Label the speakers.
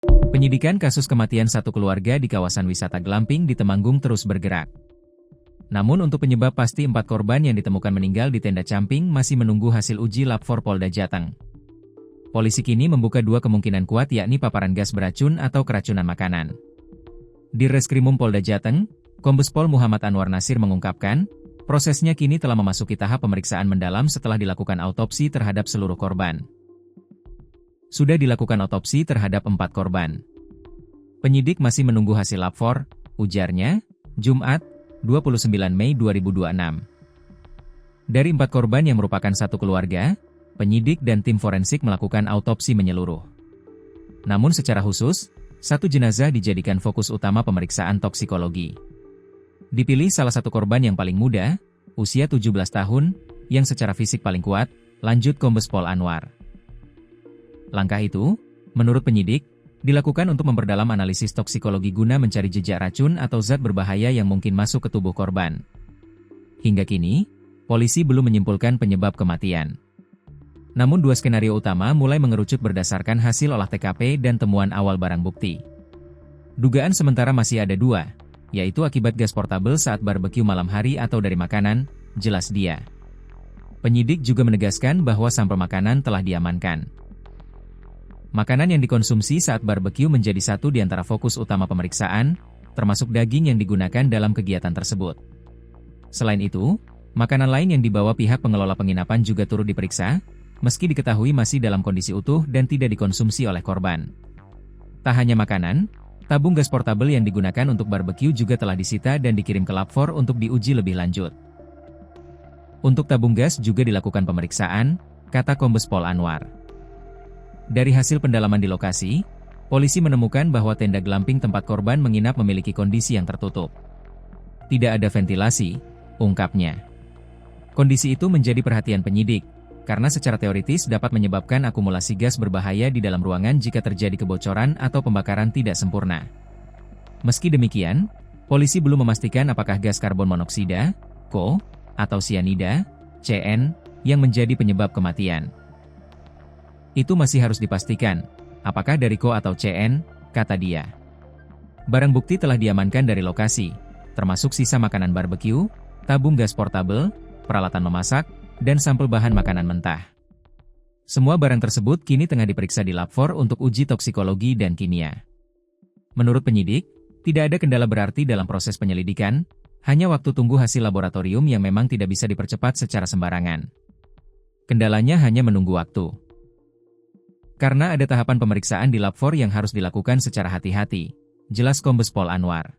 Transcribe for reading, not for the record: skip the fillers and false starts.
Speaker 1: Penyidikan kasus kematian satu keluarga di kawasan wisata glamping di Temanggung terus bergerak. Namun untuk penyebab pasti 4 korban yang ditemukan meninggal di tenda camping masih menunggu hasil uji lab for Polda Jateng. Polisi kini membuka 2 kemungkinan kuat yakni paparan gas beracun atau keracunan makanan. Di Reskrimum Polda Jateng, Kombes Pol Muhammad Anwar Nasir mengungkapkan, prosesnya kini telah memasuki tahap pemeriksaan mendalam setelah dilakukan autopsi terhadap seluruh korban. Sudah dilakukan otopsi terhadap 4 korban. Penyidik masih menunggu hasil lab for, ujarnya, Jumat, 29 Mei 2026. Dari 4 korban yang merupakan satu keluarga, penyidik dan tim forensik melakukan autopsi menyeluruh. Namun secara khusus, satu jenazah dijadikan fokus utama pemeriksaan toksikologi. Dipilih salah satu korban yang paling muda, usia 17 tahun, yang secara fisik paling kuat, lanjut Kombes Pol Anwar. Langkah itu, menurut penyidik, dilakukan untuk memperdalam analisis toksikologi guna mencari jejak racun atau zat berbahaya yang mungkin masuk ke tubuh korban. Hingga kini, polisi belum menyimpulkan penyebab kematian. Namun 2 skenario utama mulai mengerucut berdasarkan hasil olah TKP dan temuan awal barang bukti. Dugaan sementara masih ada 2, yaitu akibat gas portabel saat barbeque malam hari atau dari makanan, jelas dia. Penyidik juga menegaskan bahwa sampel makanan telah diamankan. Makanan yang dikonsumsi saat barbeque menjadi satu di antara fokus utama pemeriksaan, termasuk daging yang digunakan dalam kegiatan tersebut. Selain itu, makanan lain yang dibawa pihak pengelola penginapan juga turut diperiksa, meski diketahui masih dalam kondisi utuh dan tidak dikonsumsi oleh korban. Tak hanya makanan, tabung gas portabel yang digunakan untuk barbeque juga telah disita dan dikirim ke lab for untuk diuji lebih lanjut. Untuk tabung gas juga dilakukan pemeriksaan, kata Kombes Pol Anwar. Dari hasil pendalaman di lokasi, polisi menemukan bahwa tenda glamping tempat korban menginap memiliki kondisi yang tertutup. Tidak ada ventilasi, ungkapnya. Kondisi itu menjadi perhatian penyidik, karena secara teoritis dapat menyebabkan akumulasi gas berbahaya di dalam ruangan jika terjadi kebocoran atau pembakaran tidak sempurna. Meski demikian, polisi belum memastikan apakah gas karbon monoksida, CO, atau sianida, CN, yang menjadi penyebab kematian. Itu masih harus dipastikan, apakah dari CO atau CN, kata dia. Barang bukti telah diamankan dari lokasi, termasuk sisa makanan barbeque, tabung gas portabel, peralatan memasak, dan sampel bahan makanan mentah. Semua barang tersebut kini tengah diperiksa di lab for untuk uji toksikologi dan kimia. Menurut penyidik, tidak ada kendala berarti dalam proses penyelidikan, hanya waktu tunggu hasil laboratorium yang memang tidak bisa dipercepat secara sembarangan. Kendalanya hanya menunggu waktu. Karena ada tahapan pemeriksaan di lab for yang harus dilakukan secara hati-hati, jelas Kombes Pol Anwar.